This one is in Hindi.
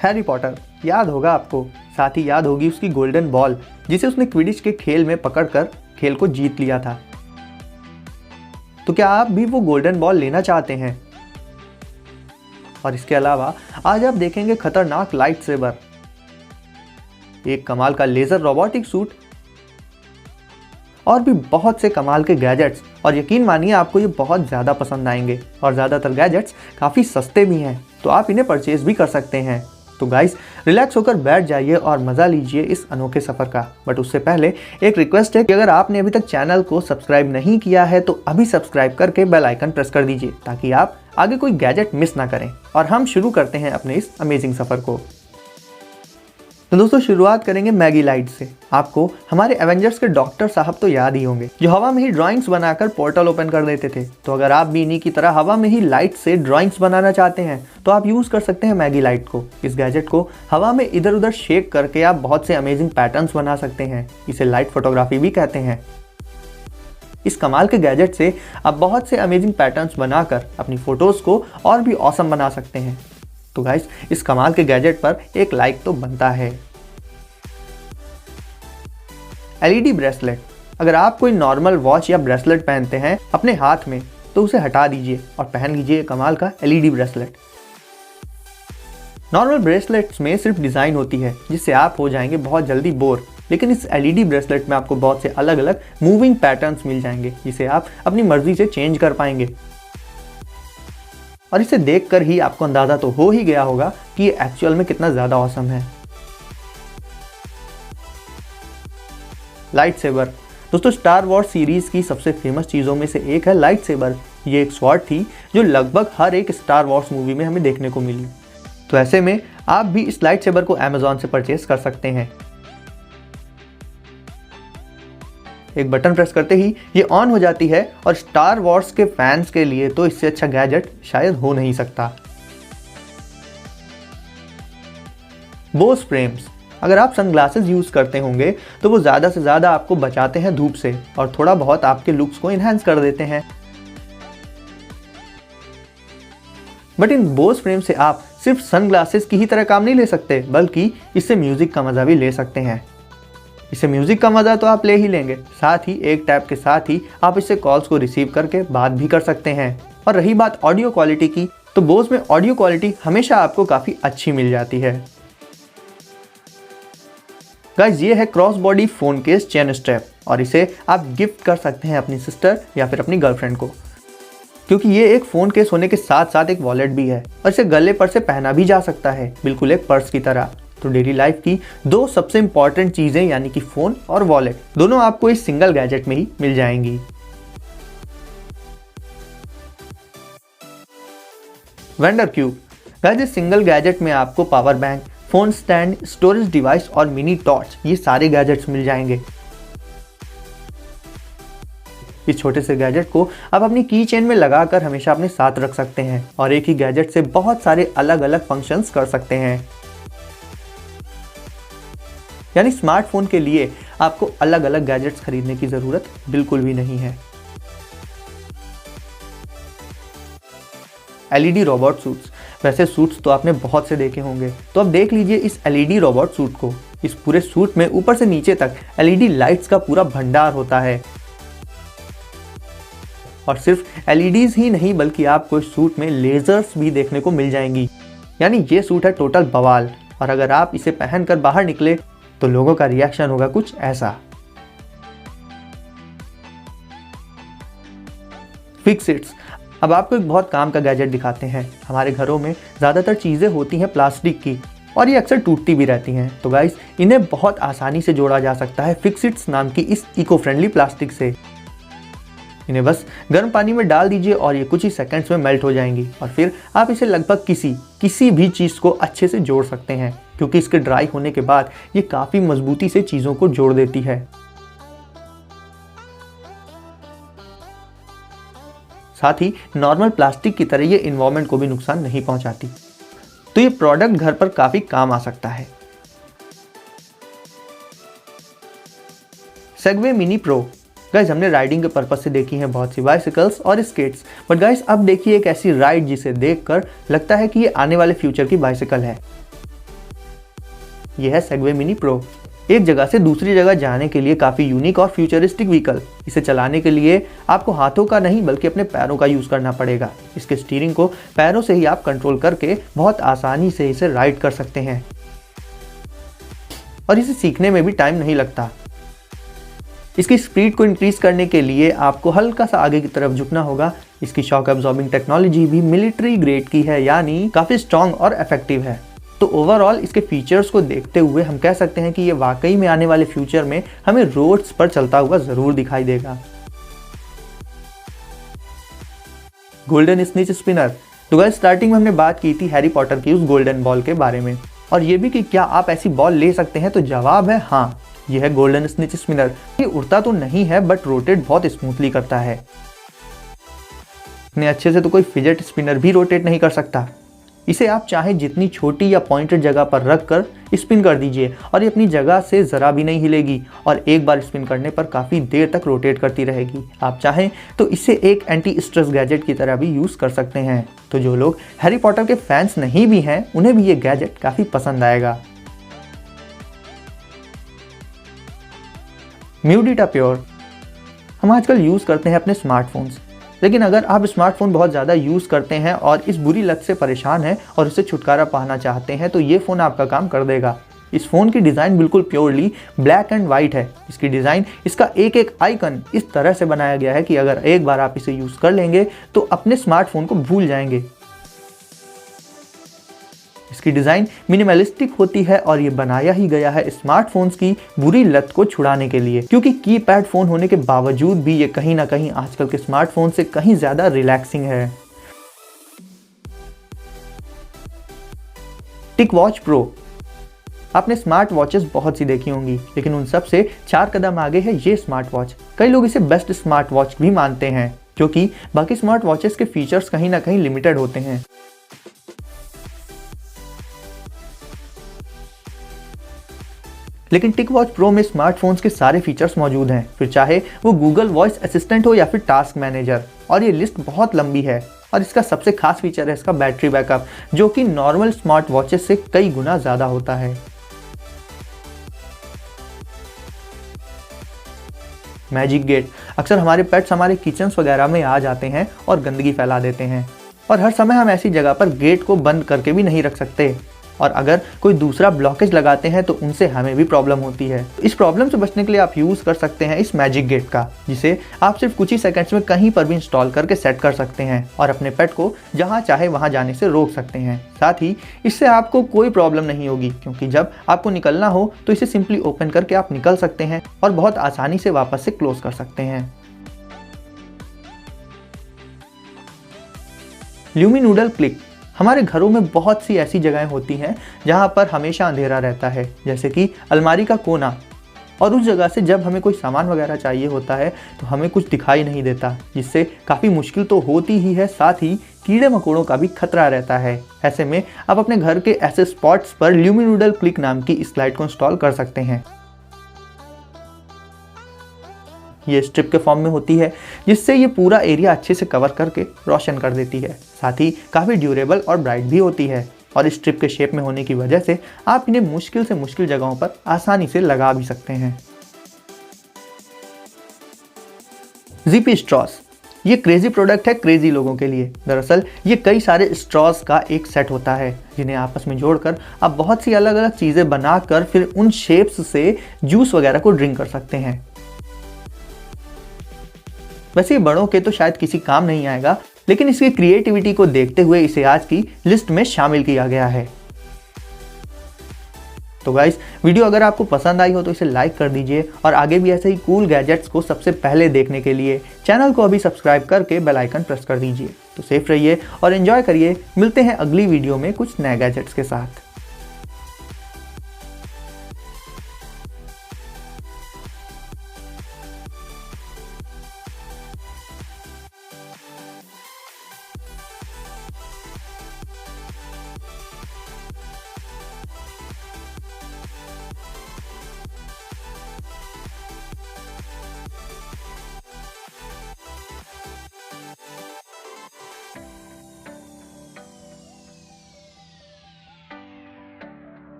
हैरी पॉटर याद होगा आपको, साथ ही याद होगी उसकी गोल्डन बॉल जिसे उसने क्विडिच के खेल में पकड़कर खेल को जीत लिया था। तो क्या आप भी वो गोल्डन बॉल लेना चाहते हैं? और इसके अलावा आज आप देखेंगे खतरनाक लाइट सेबर, एक कमाल का लेजर रोबोटिक सूट और भी बहुत से कमाल के गैजेट्स। और यकीन मानिए आपको ये बहुत ज़्यादा पसंद आएंगे और ज़्यादातर गैजेट्स काफ़ी सस्ते भी हैं, तो आप इन्हें परचेज भी कर सकते हैं। तो गाइस रिलैक्स होकर बैठ जाइए और मज़ा लीजिए इस अनोखे सफ़र का। बट उससे पहले एक रिक्वेस्ट है कि अगर आपने अभी तक चैनल को सब्सक्राइब नहीं किया है तो अभी सब्सक्राइब करके बेल आइकन प्रेस कर दीजिए ताकि आप आगे कोई गैजेट मिस ना करें। और हम शुरू करते हैं अपने इस अमेजिंग सफ़र को। तो दोस्तों शुरुआत करेंगे मैगी लाइट से। आपको हमारे एवेंजर्स के डॉक्टर साहब तो याद ही होंगे जो हवा में ही ड्राइंग्स बनाकर पोर्टल ओपन कर देते थे। तो अगर आप भी इन्हीं की तरह हवा में ही लाइट से ड्राइंग्स बनाना चाहते हैं तो आप यूज़ कर सकते हैं मैगी लाइट को। इस गैजेट को हवा में इधर उधर शेक करके आप बहुत से अमेजिंग पैटर्न्स बना सकते हैं। इसे लाइट फोटोग्राफी भी कहते हैं। इस कमाल के गैजेट से आप बहुत से अमेजिंग पैटर्न्स बनाकर अपनी फोटोज़ को और भी ऑसम बना सकते हैं। तो गाइस इस कमाल के गैजेट पर एक लाइक तो बनता है। एलईडी ब्रेसलेट, अगर आप कोई नॉर्मल वॉच या ब्रेसलेट पहनते हैं अपने हाथ में तो उसे हटा दीजिए और पहन लीजिए कमाल का एलईडी ब्रेसलेट। नॉर्मल ब्रेसलेट्स में सिर्फ डिज़ाइन होती है जिससे आप हो जाएंगे बहुत जल्दी बोर, लेकिन इस एलईडी ब्रेसलेट में आपको बहुत से अलग अलग मूविंग पैटर्न्स मिल जाएंगे जिसे आप अपनी मर्जी से चेंज कर पाएंगे। और इसे देखकर ही आपको अंदाज़ा तो हो ही गया होगा कि ये एक्चुअल में कितना ज़्यादा ऑसम है। लाइट सेबर, दोस्तों स्टार वॉर्स सीरीज की सबसे फेमस चीज़ों में से एक है लाइट सेबर। ये एक स्वॉर्ड थी जो लगभग हर एक स्टार वॉर्स मूवी में हमें देखने को मिली। तो ऐसे में आप भी इस लाइट सेबर को अमेज़ॉन से परचेज कर सकते हैं। एक बटन प्रेस करते ही ये ऑन हो जाती है और स्टार वॉर्स के फैंस के लिए तो इससे अच्छा गैजेट शायद हो नहीं सकता। बोस फ्रेम्स, अगर आप सनग्लासेस यूज़ करते होंगे तो वो ज़्यादा से ज़्यादा आपको बचाते हैं धूप से और थोड़ा बहुत आपके लुक्स को इन्हांस कर देते हैं। बट इन बोस फ्रेम से आप सिर्फ सनग्लासेस की ही तरह काम नहीं ले सकते, बल्कि इससे म्यूज़िक का मज़ा भी ले सकते हैं। इससे म्यूज़िक का मज़ा तो आप ले ही लेंगे, साथ ही एक टैप के साथ ही आप इससे कॉल्स को रिसीव करके बात भी कर सकते हैं। और रही बात ऑडियो क्वालिटी की, तो बोस में ऑडियो क्वालिटी हमेशा आपको काफ़ी अच्छी मिल जाती है। गाइस ये है cross body phone case chain strap और इसे आप गिफ्ट कर सकते हैं अपनी सिस्टर या फिर अपनी गर्लफ्रेंड को, क्योंकि ये एक फ़ोन केस होने के साथ साथ एक वॉलेट भी है और इसे गले पर से पहना भी जा सकता है, बिल्कुल एक पर्स की तरह। तो डेली लाइफ की दो सबसे इंपॉर्टेंट चीज़ें यानी कि फ़ोन और वॉलेट दोनों आपको इस सिंगल गैजेट में ही मिल जाएंगी। वेंडर क्यूब, गाइस इस सिंगल गैजेट में आपको power bank, phone stand, storage device और मिनी टॉर्च ये सारे गैजेट्स मिल जाएंगे। इस छोटे से गैजेट को आप अपनी की चेन में लगाकर हमेशा अपने साथ रख सकते हैं और एक ही गैजेट से बहुत सारे अलग अलग फंक्शंस कर सकते हैं। यानी स्मार्टफोन के लिए आपको अलग अलग गैजेट्स खरीदने की ज़रूरत बिल्कुल भी नहीं है। एलईडी रोबोट सूट्स, वैसे सूट्स तो आपने बहुत से देखे होंगे, तो अब देख लीजिए इस एलईडी रोबोट सूट को। इस पूरे सूट में ऊपर से नीचे तक एलईडी लाइट्स का पूरा भंडार होता है और सिर्फ एलईडीज ही नहीं बल्कि आपको इस सूट में लेजर्स भी देखने को मिल जाएंगी। यानी ये सूट है टोटल बवाल और अगर आप इसे पहनकर बाहर निकले तो लोगों का रिएक्शन होगा कुछ ऐसा। फिक्सिट्स, अब आपको एक बहुत काम का गैजेट दिखाते हैं। हमारे घरों में ज़्यादातर चीज़ें होती हैं प्लास्टिक की और ये अक्सर टूटती भी रहती हैं। तो गाइस इन्हें बहुत आसानी से जोड़ा जा सकता है फिक्सिट्स नाम की इस इको फ्रेंडली प्लास्टिक से। इन्हें बस गर्म पानी में डाल दीजिए और ये कुछ ही सेकंड्स में मेल्ट हो जाएंगी और फिर आप इसे लगभग किसी भी चीज़ को अच्छे से जोड़ सकते हैं, क्योंकि इसके ड्राई होने के बाद ये काफ़ी मजबूती से चीज़ों को जोड़ देती है। साथ ही नॉर्मल प्लास्टिक की तरह ये इन्वायरमेंट को भी नुकसान नहीं पहुंचाती। तो ये प्रोडक्ट घर पर काफ़ी काम आ सकता है। सेगवे मिनी प्रो, गाइस हमने राइडिंग के पर्पज से देखी हैं बहुत सी बाइसिकल्स और स्केट्स, बट गाइस अब देखिए एक ऐसी राइड जिसे देखकर लगता है कि ये आने वाले फ्यूचर की बाइसिकल है। ये है सेगवे मिनी प्रो। एक जगह से दूसरी जगह जाने के लिए काफ़ी यूनिक और फ्यूचरिस्टिक व्हीकल। इसे चलाने के लिए आपको हाथों का नहीं बल्कि अपने पैरों का यूज़ करना पड़ेगा। इसके स्टीयरिंग को पैरों से ही आप कंट्रोल करके बहुत आसानी से इसे राइड कर सकते हैं और इसे सीखने में भी टाइम नहीं लगता। इसकी स्पीड को इंक्रीज करने के लिए आपको हल्का सा आगे की तरफ झुकना होगा। इसकी शॉक एब्जॉर्बिंग टेक्नोलॉजी भी मिलिट्री ग्रेड की है, यानी काफ़ी स्ट्रॉन्ग और इफेक्टिव है। तो ओवरऑल इसके फीचर्स को देखते हुए हम कह सकते हैं कि ये वाकई में आने वाले फ्यूचर में हमें रोड्स पर चलता हुआ ज़रूर दिखाई देगा। Golden snitch spinner. तो गाइस स्टार्टिंग में हमने बात की थी हैरी पॉटर की उस गोल्डन बॉल के बारे में, और ये भी कि क्या आप ऐसी बॉल ले सकते हैं, तो जवाब है हाँ। ये है गोल्डन स्निच स्पिनर। ये उड़ता तो नहीं है बट रोटेट बहुत स्मूथली करता है। इतने अच्छे से तो कोई फिजेट स्पिनर भी रोटेट नहीं कर सकता। इसे आप चाहे जितनी छोटी या पॉइंटेड जगह पर रख कर स्पिन कर दीजिए और ये अपनी जगह से ज़रा भी नहीं हिलेगी और एक बार स्पिन करने पर काफ़ी देर तक रोटेट करती रहेगी। आप चाहें तो इसे एक एंटी स्ट्रेस गैजेट की तरह भी यूज़ कर सकते हैं। तो जो लोग हैरी पॉटर के फैंस नहीं भी हैं उन्हें भी ये गैजेट काफ़ी पसंद आएगा। म्यूडिटा प्योर। हम आजकल यूज़ करते हैं अपने स्मार्टफोन्स, लेकिन अगर आप स्मार्टफोन बहुत ज़्यादा यूज़ करते हैं और इस बुरी लत से परेशान हैं और इससे छुटकारा पाना चाहते हैं तो ये फ़ोन आपका काम कर देगा। इस फ़ोन की डिज़ाइन बिल्कुल प्योरली ब्लैक एंड वाइट है। इसकी डिज़ाइन, इसका एक एक आइकन इस तरह से बनाया गया है कि अगर एक बार आप इसे यूज़ कर लेंगे तो अपने स्मार्टफोन को भूल जाएंगे। इसकी डिज़ाइन मिनिमलिस्टिक होती है और ये बनाया ही गया है स्मार्टफोन्स की बुरी लत को छुड़ाने के लिए, क्योंकि कीपैड फ़ोन होने के बावजूद भी ये कहीं ना कहीं आजकल के स्मार्टफोन से कहीं ज़्यादा रिलैक्सिंग है। टिक वॉच प्रो। आपने स्मार्ट वॉचेस बहुत सी देखी होंगी, लेकिन उन सब से 4 कदम आगे है ये स्मार्ट वॉच। कई लोग इसे बेस्ट स्मार्ट वॉच भी मानते हैं, क्योंकि बाकी स्मार्ट वॉचेस के फीचर्स कहीं ना कहीं लिमिटेड होते हैं। लेकिन टिक वॉच प्रो में स्मार्टफोन्स के सारे फीचर्स मौजूद हैं, फिर चाहे वो गूगल वॉइस असिस्टेंट हो या फिर टास्क मैनेजर। और ये लिस्ट बहुत लंबी है और इसका सबसे खास फीचर है इसका बैटरी बैकअप, जो कि नॉर्मल स्मार्ट वॉचेस से कई गुना ज़्यादा होता है। Magic gate. अक्सर हमारे पेट्स हमारे किचन्स वगैरह में आ जाते हैं और गंदगी फैला देते हैं, और हर समय हम ऐसी जगह पर गेट को बंद करके भी नहीं रख सकते, और अगर कोई दूसरा ब्लॉकेज लगाते हैं तो उनसे हमें भी प्रॉब्लम होती है। इस प्रॉब्लम से बचने के लिए आप यूज़ कर सकते हैं इस मैजिक गेट का, जिसे आप सिर्फ कुछ ही सेकंड्स में कहीं पर भी इंस्टॉल करके सेट कर सकते हैं और अपने पेट को जहां चाहे वहां जाने से रोक सकते हैं। साथ ही इससे आपको कोई प्रॉब्लम नहीं होगी, क्योंकि जब आपको निकलना हो तो इसे सिंपली ओपन करके आप निकल सकते हैं और बहुत आसानी से वापस से क्लोज कर सकते हैं। ल्यूमिनूडल क्लिक। हमारे घरों में बहुत सी ऐसी जगहें होती हैं जहां पर हमेशा अंधेरा रहता है, जैसे कि अलमारी का कोना, और उस जगह से जब हमें कोई सामान वगैरह चाहिए होता है तो हमें कुछ दिखाई नहीं देता, जिससे काफ़ी मुश्किल तो होती ही है, साथ ही कीड़े मकोड़ों का भी खतरा रहता है। ऐसे में आप अपने घर के ऐसे स्पॉट्स पर ल्यूमिनूडल क्लिक नाम की इस लाइट को इंस्टॉल कर सकते हैं। ये स्ट्रिप के फॉर्म में होती है, जिससे ये पूरा एरिया अच्छे से कवर करके रोशन कर देती है। साथ ही काफ़ी ड्यूरेबल और ब्राइट भी होती है, और इस स्ट्रिप के शेप में होने की वजह से आप इन्हें मुश्किल से मुश्किल जगहों पर आसानी से लगा भी सकते हैं। ज़िपी स्ट्रॉस। ये क्रेजी प्रोडक्ट है क्रेजी लोगों के लिए। दरअसल ये कई सारे स्ट्रॉस का एक सेट होता है, जिन्हें आपस में जोड़कर आप बहुत सी अलग अलग चीज़ें बनाकर फिर उन शेप्स से जूस वगैरह को ड्रिंक कर सकते हैं। वैसे बड़ों के तो शायद किसी काम नहीं आएगा, लेकिन इसकी क्रिएटिविटी को देखते हुए इसे आज की लिस्ट में शामिल किया गया है। तो गाइस, वीडियो अगर आपको पसंद आई हो तो इसे लाइक कर दीजिए, और आगे भी ऐसे ही कूल गैजेट्स को सबसे पहले देखने के लिए चैनल को अभी सब्सक्राइब करके बेल आइकन प्रेस कर दीजिए। तो सेफ रहिए और एंजॉय करिए। मिलते हैं अगली वीडियो में कुछ नए गैजेट्स के साथ।